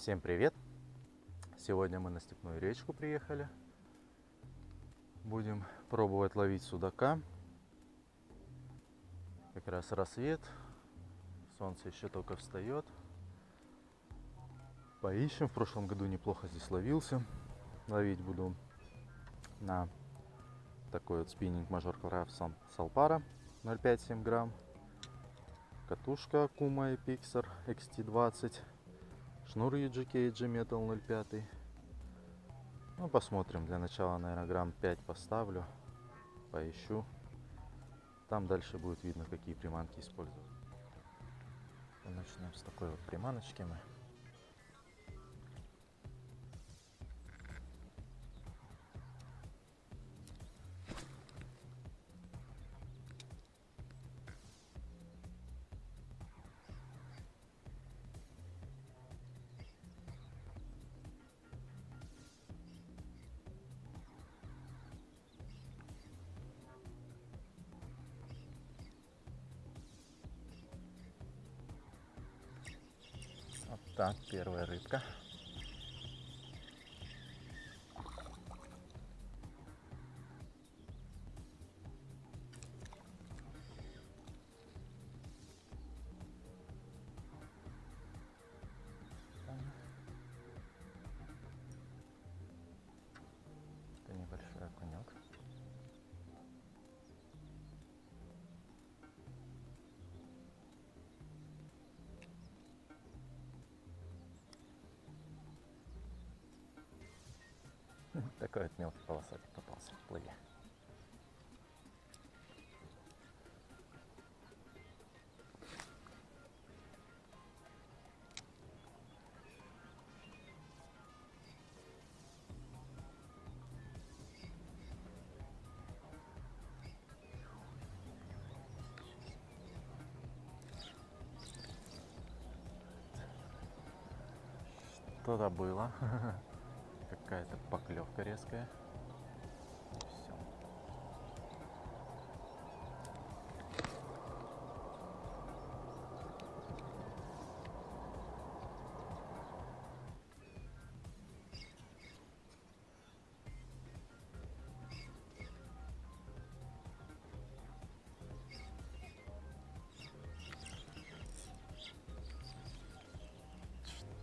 Всем привет! Сегодня мы на Степную речку приехали. Будем пробовать ловить судака. Как раз рассвет, солнце еще только встает. Поищем. В прошлом году неплохо здесь ловился. Ловить буду на такой вот спиннинг Major Craft Salpara 0,5-7 грамм. Катушка Akuma Epixar XT20. Шнур UGK G-Metal 0,5. Ну, посмотрим. Для начала, наверное, грамм 5 поставлю. Поищу. Там дальше будет видно, какие приманки использовать. Начнем с такой вот приманочки мы. Вот так, первая рыбка. Это небольшой окунек. Такой вот мелкий полосатик попался в плыве. Что-то было. Какая-то поклевка резкая. Все.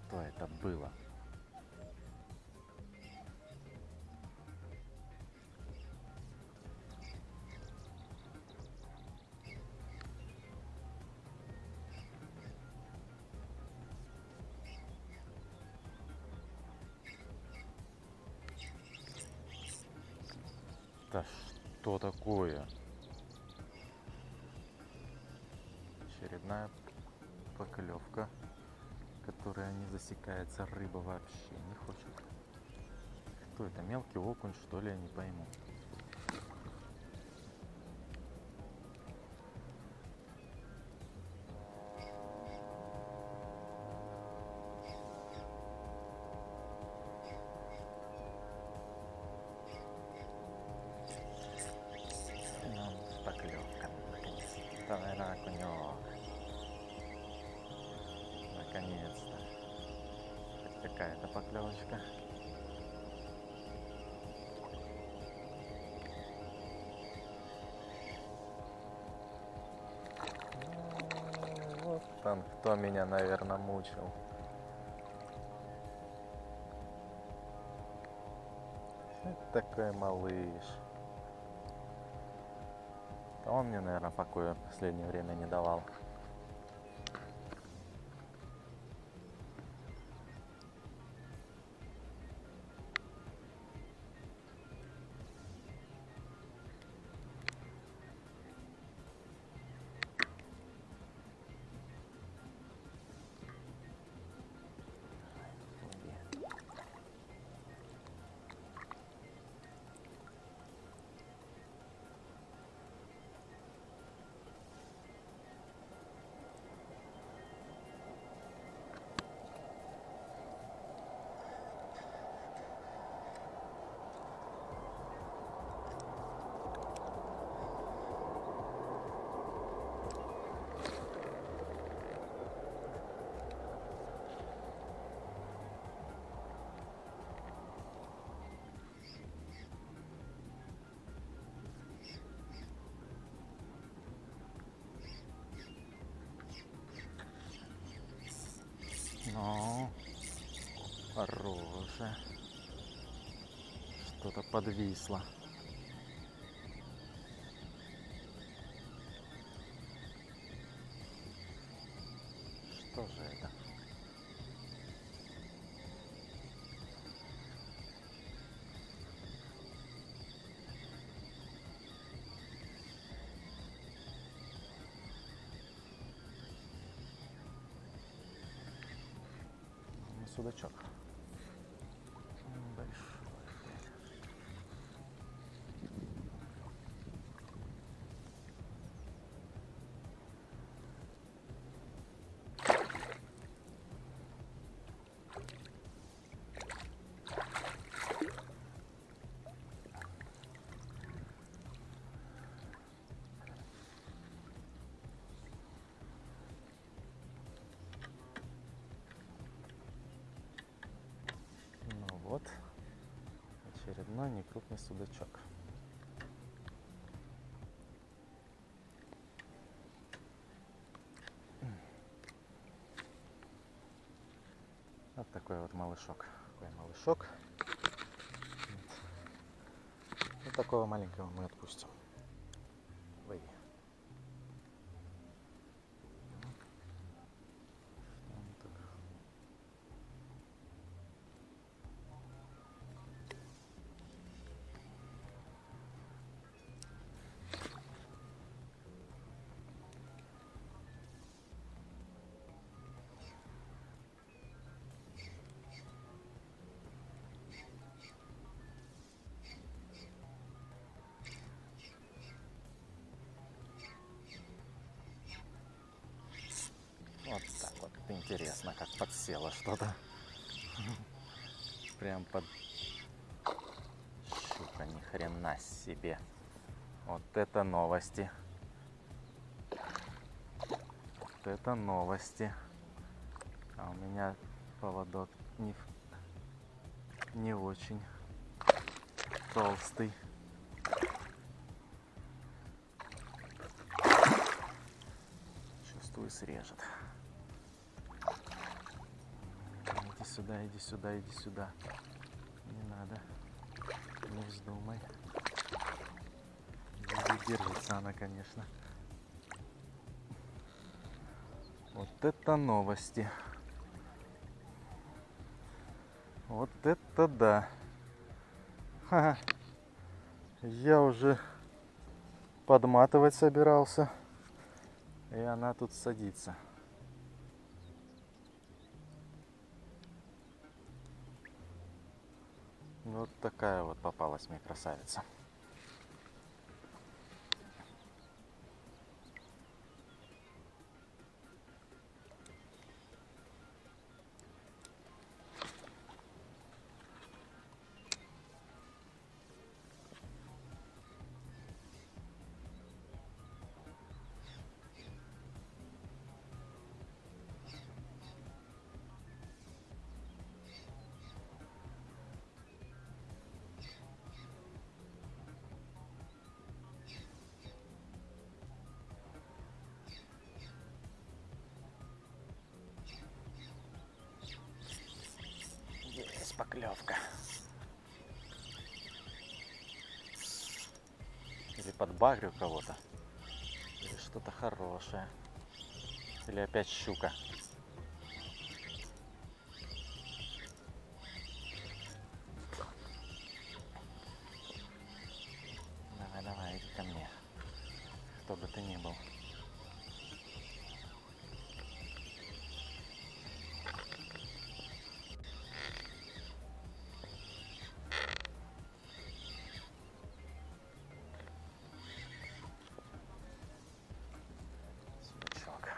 Что это было? Да что такое? Очередная поклевка, которая не засекается. Рыба вообще не хочет. Что это, мелкий окунь, что ли, я не пойму. Ну, поклевка, наконец-то. Наверное, окунек. Наконец-то. Хоть какая-то поклевочка. Вот он, кто меня, наверное, мучил. Это такой малыш. Он мне, наверное, покоя в последнее время не давал. Ну, хорошее. Что-то подвисло. Что же это? Судачок. Большой. Ну вот, очередной некрупный судачок. Вот такой вот малышок. Такой малышок. Вот такого маленького мы отпустим. Ой. Что он так? Вот так вот. Интересно, как подсело что-то. Прям под щука, ни хрена себе. Вот это новости. Вот это новости. А у меня поводок не очень толстый. Чувствую, срежет. Иди сюда, иди сюда, иди сюда. Не надо. Не вздумай. Держится она, конечно. Вот это новости. Вот это да. Ха-ха. Я уже подматывать собирался. И она тут садится. Вот такая вот попалась мне красавица. Есть поклевка. Или подбагрю кого-то. Или что-то хорошее. Или опять щука. Давай, давай, иди ко мне. Кто бы ты ни был. Судачок.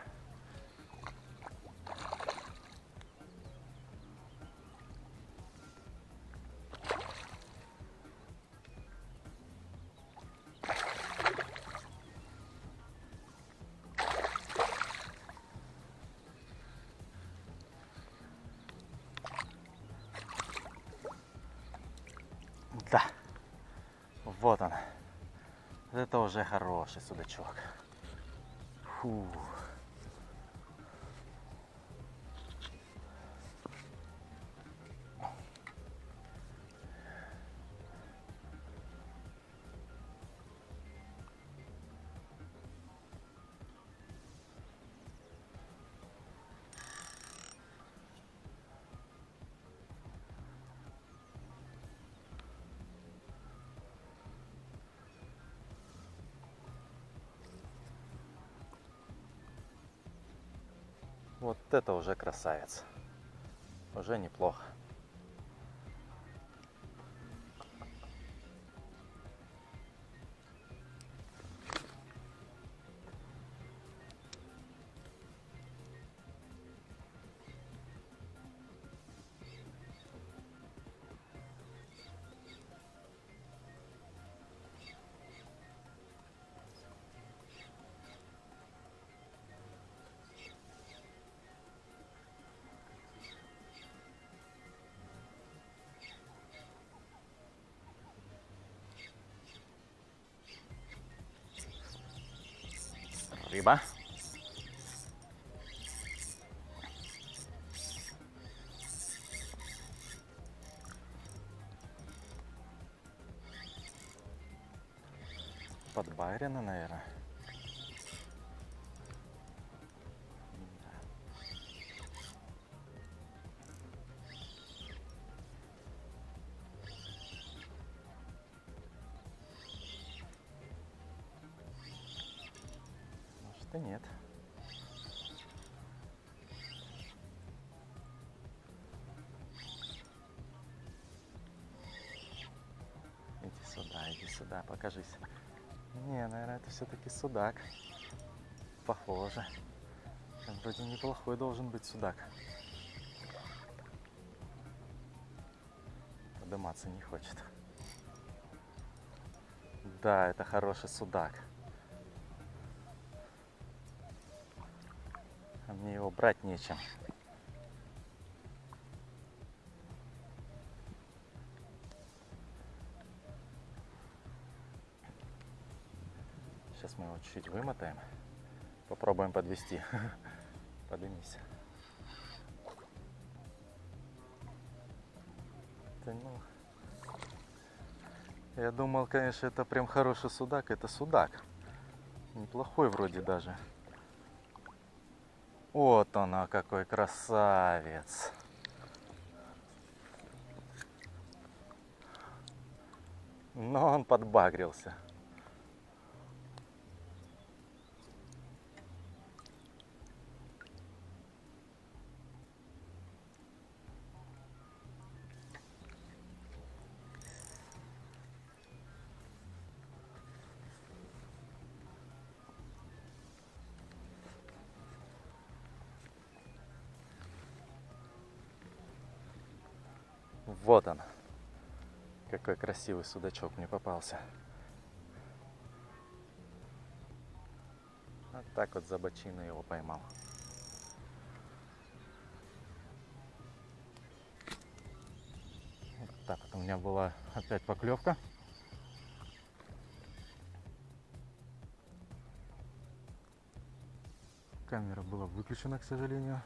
Да, вот он. Это уже хороший судачок. Фу. Вот это уже красавец. Уже неплохо. Рыба. Подбайрена, наверное. Может и нет. Иди сюда, покажись. Не, наверное, это все-таки судак. Похоже. Там вроде неплохой должен быть судак. Подниматься не хочет. Да, это хороший судак. А мне его брать нечем. Сейчас мы его чуть-чуть вымотаем. Попробуем подвести. Поднимись. Ну, я думал, конечно, это прям хороший судак. Это судак. Неплохой вроде даже. Вот он, какой красавец. Но он подбагрился. Вот он. Какой красивый судачок мне попался. Вот так вот за бочину его поймал. Вот так вот у меня была опять поклевка. Камера была выключена, к сожалению.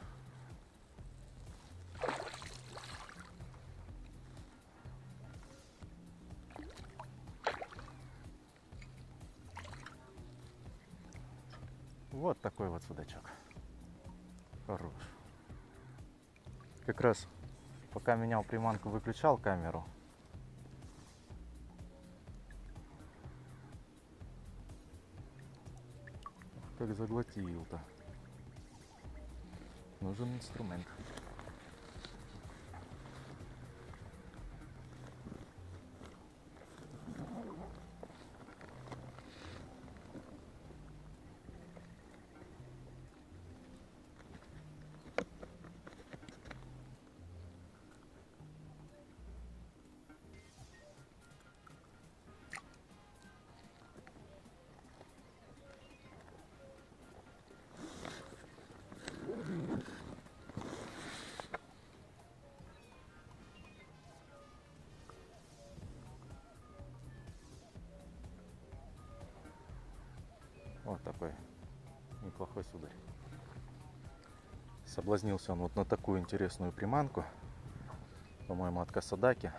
Вот такой вот судачок. Хорош. Как раз пока менял приманку, выключал камеру. Как заглотил-то. Нужен инструмент. Вот такой неплохой сударь. Соблазнился он вот на такую интересную приманку. По-моему, от Касадаки.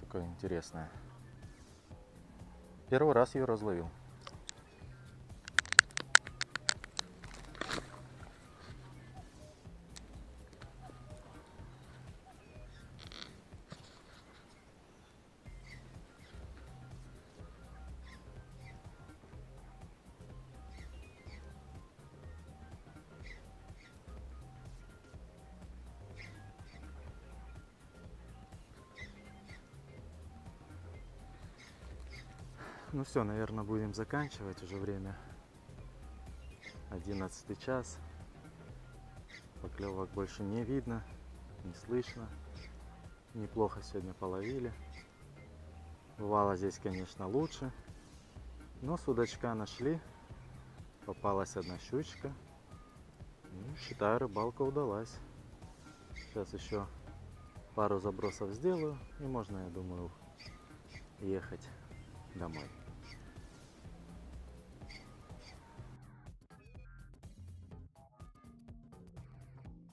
Такая интересная. Первый раз ее разловил. Ну все, наверное, будем заканчивать. Уже время 11 час. Поклевок больше не видно, не слышно. Неплохо сегодня половили. Бывало здесь, конечно, лучше. Но судачка нашли. Попалась одна щучка. Ну, считаю, рыбалка удалась. Сейчас еще пару забросов сделаю. И можно, я думаю, ехать домой.